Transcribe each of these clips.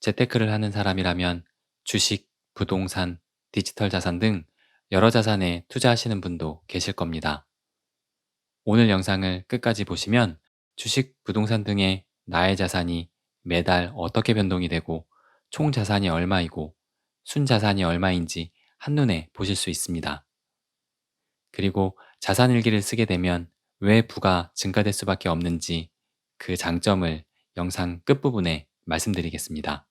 재테크를 하는 사람이라면 주식, 부동산, 디지털 자산 등 여러 자산에 투자하시는 분도 계실 겁니다. 오늘 영상을 끝까지 보시면 주식, 부동산 등의 나의 자산이 매달 어떻게 변동이 되고 총 자산이 얼마이고 순자산이 얼마인지 한눈에 보실 수 있습니다. 그리고 자산일기를 쓰게 되면 왜 부가 증가될 수밖에 없는지 그 장점을 영상 끝부분에 말씀드리겠습니다.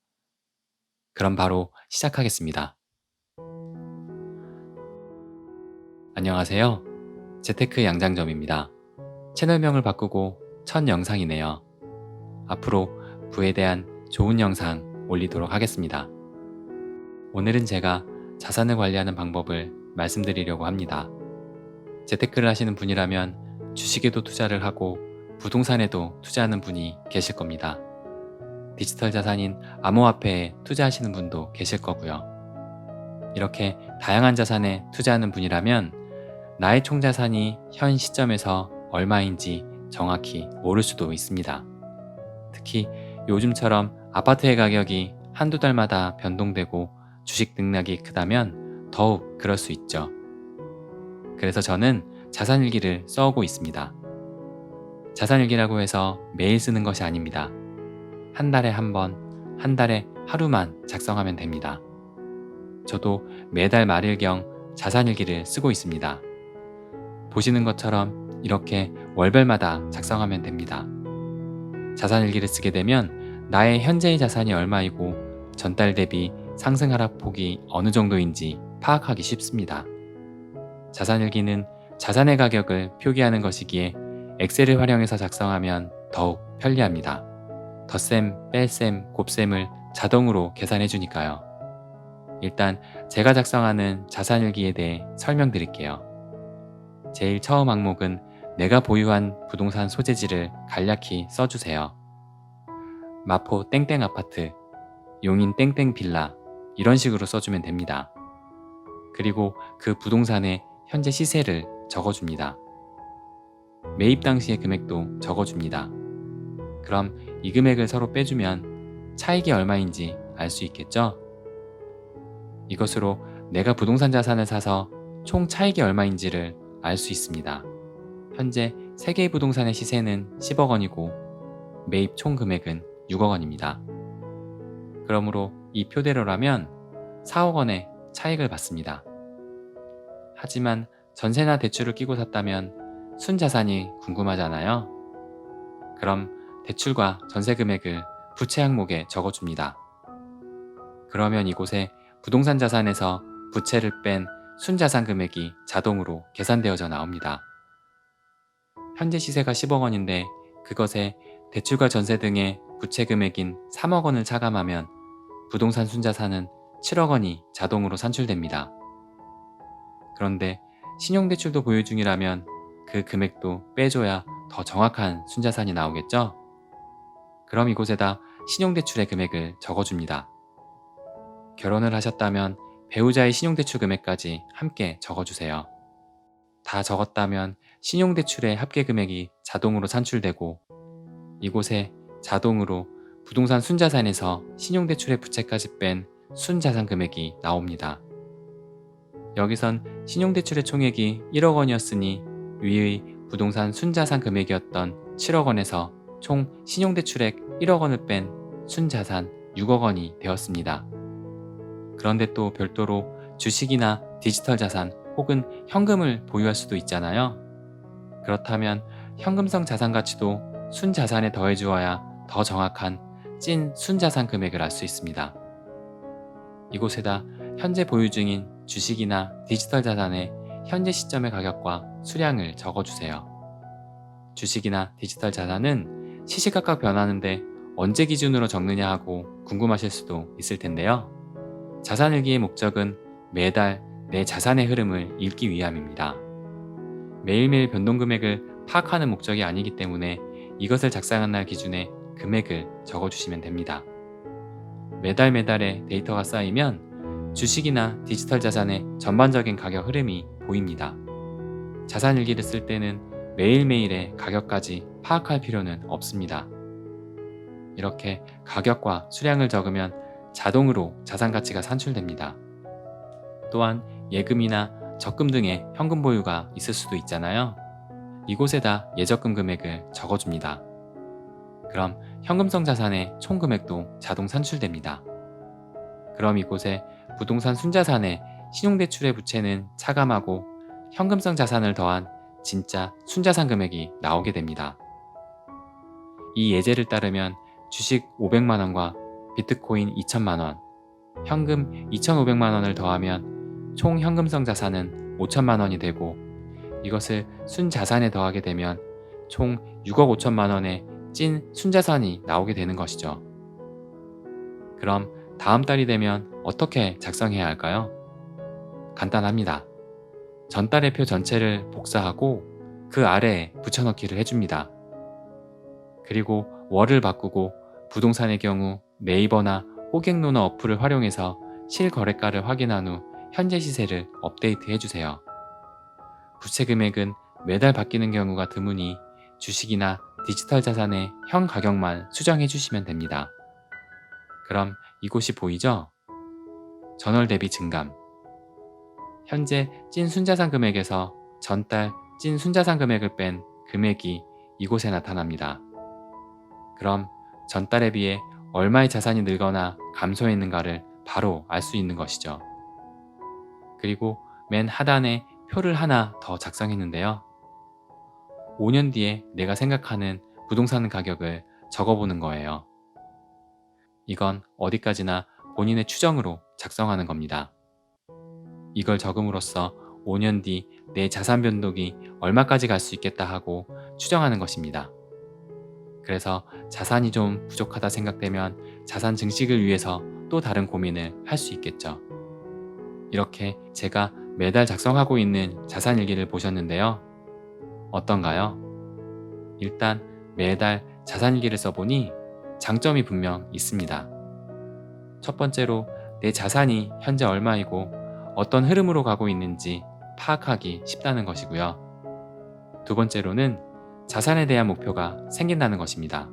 그럼 바로 시작하겠습니다. 안녕하세요. 재테크 양장점입니다. 채널명을 바꾸고 첫 영상이네요. 앞으로 부에 대한 좋은 영상 올리도록 하겠습니다. 오늘은 제가 자산을 관리하는 방법을 말씀드리려고 합니다. 재테크를 하시는 분이라면 주식에도 투자를 하고 부동산에도 투자하는 분이 계실 겁니다. 디지털 자산인 암호화폐에 투자하시는 분도 계실 거고요. 이렇게 다양한 자산에 투자하는 분이라면 나의 총자산이 현 시점에서 얼마인지 정확히 모를 수도 있습니다. 특히 요즘처럼 아파트의 가격이 한두 달마다 변동되고 주식 등락이 크다면 더욱 그럴 수 있죠. 그래서 저는 자산일기를 써오고 있습니다. 자산일기라고 해서 매일 쓰는 것이 아닙니다. 한 달에 한 번, 한 달에 하루만 작성하면 됩니다. 저도 매달 말일경 자산일기를 쓰고 있습니다. 보시는 것처럼 이렇게 월별마다 작성하면 됩니다. 자산일기를 쓰게 되면 나의 현재의 자산이 얼마이고 전달 대비 상승 하락폭이 어느 정도인지 파악하기 쉽습니다. 자산일기는 자산의 가격을 표기하는 것이기에 엑셀을 활용해서 작성하면 더욱 편리합니다. 덧셈, 뺄셈, 곱셈을 자동으로 계산해 주니까요. 일단 제가 작성하는 자산일기에 대해 설명드릴게요. 제일 처음 항목은 내가 보유한 부동산 소재지를 간략히 써주세요. 마포 땡땡 아파트, 용인 땡땡 빌라 이런 식으로 써주면 됩니다. 그리고 그 부동산의 현재 시세를 적어줍니다. 매입 당시의 금액도 적어줍니다. 그럼 이 금액을 서로 빼주면 차익이 얼마인지 알 수 있겠죠? 이것으로 내가 부동산 자산을 사서 총 차익이 얼마인지를 알 수 있습니다. 현재 3개의 부동산의 시세는 10억 원이고 매입 총 금액은 6억 원입니다. 그러므로 이 표대로라면 4억 원의 차익을 받습니다. 하지만 전세나 대출을 끼고 샀다면 순자산이 궁금하잖아요. 그럼 대출과 전세 금액을 부채 항목에 적어줍니다. 그러면 이곳에 부동산 자산에서 부채를 뺀 순자산 금액이 자동으로 계산되어져 나옵니다. 현재 시세가 10억 원인데 그것에 대출과 전세 등의 부채 금액인 3억 원을 차감하면 부동산 순자산은 7억 원이 자동으로 산출됩니다. 그런데 신용대출도 보유 중이라면 그 금액도 빼줘야 더 정확한 순자산이 나오겠죠? 그럼 이곳에다 신용대출의 금액을 적어줍니다. 결혼을 하셨다면 배우자의 신용대출 금액까지 함께 적어주세요. 다 적었다면 신용대출의 합계 금액이 자동으로 산출되고 이곳에 자동으로 부동산 순자산에서 신용대출의 부채까지 뺀 순자산 금액이 나옵니다. 여기선 신용대출의 총액이 1억 원이었으니 위의 부동산 순자산 금액이었던 7억 원에서 총 신용대출액 1억 원을 뺀 순자산 6억 원이 되었습니다. 그런데 또 별도로 주식이나 디지털 자산 혹은 현금을 보유할 수도 있잖아요. 그렇다면 현금성 자산 가치도 순자산에 더해 주어야 더 정확한 찐 순자산 금액을 알 수 있습니다. 이곳에다 현재 보유 중인 주식이나 디지털 자산의 현재 시점의 가격과 수량을 적어주세요. 주식이나 디지털 자산은 시시각각 변하는데 언제 기준으로 적느냐 하고 궁금하실 수도 있을 텐데요. 자산일기의 목적은 매달 내 자산의 흐름을 읽기 위함입니다. 매일매일 변동 금액을 파악하는 목적이 아니기 때문에 이것을 작성한 날 기준에 금액을 적어주시면 됩니다. 매달의 데이터가 쌓이면 주식이나 디지털 자산의 전반적인 가격 흐름이 보입니다. 자산일기를 쓸 때는 매일매일의 가격까지 파악할 필요는 없습니다. 이렇게 가격과 수량을 적으면 자동으로 자산 가치가 산출됩니다. 또한 예금이나 적금 등의 현금 보유가 있을 수도 있잖아요. 이곳에다 예적금 금액을 적어줍니다. 그럼 현금성 자산의 총 금액도 자동 산출됩니다. 그럼 이곳에 부동산 순자산의 신용대출의 부채는 차감하고 현금성 자산을 더한 진짜 순자산 금액이 나오게 됩니다. 이 예제를 따르면 주식 500만원과 비트코인 2천만원, 현금 2,500만원을 더하면 총 현금성 자산은 5천만원이 되고, 이것을 순자산에 더하게 되면 총 6억 5천만원의 찐 순자산이 나오게 되는 것이죠. 그럼 다음 달이 되면 어떻게 작성해야 할까요? 간단합니다. 전달의 표 전체를 복사하고 그 아래에 붙여넣기를 해줍니다. 그리고 월을 바꾸고 부동산의 경우 네이버나 호갱노너 어플을 활용해서 실거래가를 확인한 후 현재 시세를 업데이트 해주세요. 부채 금액은 매달 바뀌는 경우가 드무니 주식이나 디지털 자산의 현 가격만 수정해 주시면 됩니다. 그럼 이곳이 보이죠? 전월 대비 증감. 현재 찐 순자산 금액에서 전달 찐 순자산 금액을 뺀 금액이 이곳에 나타납니다. 그럼 전달에 비해 얼마의 자산이 늘거나 감소했는가를 바로 알 수 있는 것이죠. 그리고 맨 하단에 표를 하나 더 작성했는데요. 5년 뒤에 내가 생각하는 부동산 가격을 적어보는 거예요. 이건 어디까지나 본인의 추정으로 작성하는 겁니다. 이걸 적음으로써 5년 뒤 내 자산 변동이 얼마까지 갈 수 있겠다 하고 추정하는 것입니다. 그래서 자산이 좀 부족하다 생각되면 자산 증식을 위해서 또 다른 고민을 할 수 있겠죠. 이렇게 제가 매달 작성하고 있는 자산일기를 보셨는데요. 어떤가요? 일단 매달 자산일기를 써보니 장점이 분명 있습니다. 첫 번째로 내 자산이 현재 얼마이고 어떤 흐름으로 가고 있는지 파악하기 쉽다는 것이고요. 두 번째로는 자산에 대한 목표가 생긴다는 것입니다.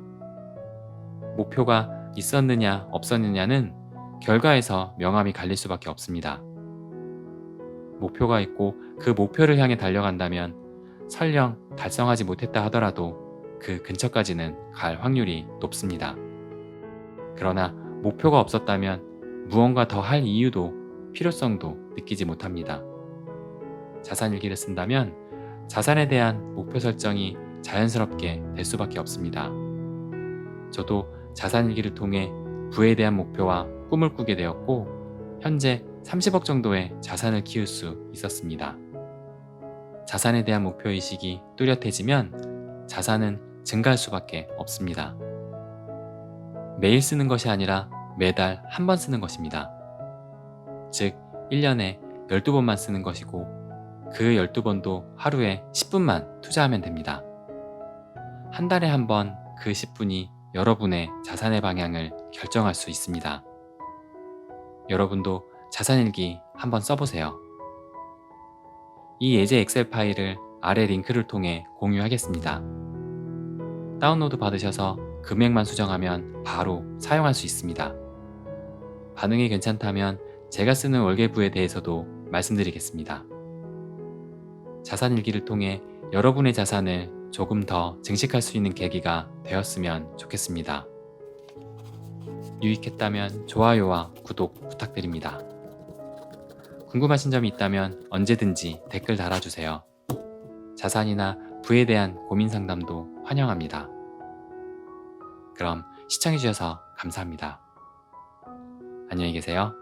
목표가 있었느냐 없었느냐는 결과에서 명암이 갈릴 수밖에 없습니다. 목표가 있고 그 목표를 향해 달려간다면 설령 달성하지 못했다 하더라도 그 근처까지는 갈 확률이 높습니다. 그러나 목표가 없었다면 무언가 더 할 이유도 필요성도 느끼지 못합니다. 자산일기를 쓴다면 자산에 대한 목표 설정이 자연스럽게 될 수밖에 없습니다. 저도 자산일기를 통해 부에 대한 목표와 꿈을 꾸게 되었고 현재 30억 정도의 자산을 키울 수 있었습니다. 자산에 대한 목표의식이 뚜렷해지면 자산은 증가할 수밖에 없습니다. 매일 쓰는 것이 아니라 매달 한 번 쓰는 것입니다. 즉 1년에 12번만 쓰는 것이고 그 12번도 하루에 10분만 투자하면 됩니다. 한 달에 한 번 그 10분이 여러분의 자산의 방향을 결정할 수 있습니다. 여러분도 자산일기 한번 써보세요. 이 예제 엑셀 파일을 아래 링크를 통해 공유하겠습니다. 다운로드 받으셔서 금액만 수정하면 바로 사용할 수 있습니다. 반응이 괜찮다면 제가 쓰는 월계부에 대해서도 말씀드리겠습니다. 자산일기를 통해 여러분의 자산을 조금 더 증식할 수 있는 계기가 되었으면 좋겠습니다. 유익했다면 좋아요와 구독 부탁드립니다. 궁금하신 점이 있다면 언제든지 댓글 달아주세요. 자산이나 부에 대한 고민 상담도 환영합니다. 그럼 시청해주셔서 감사합니다. 안녕히 계세요.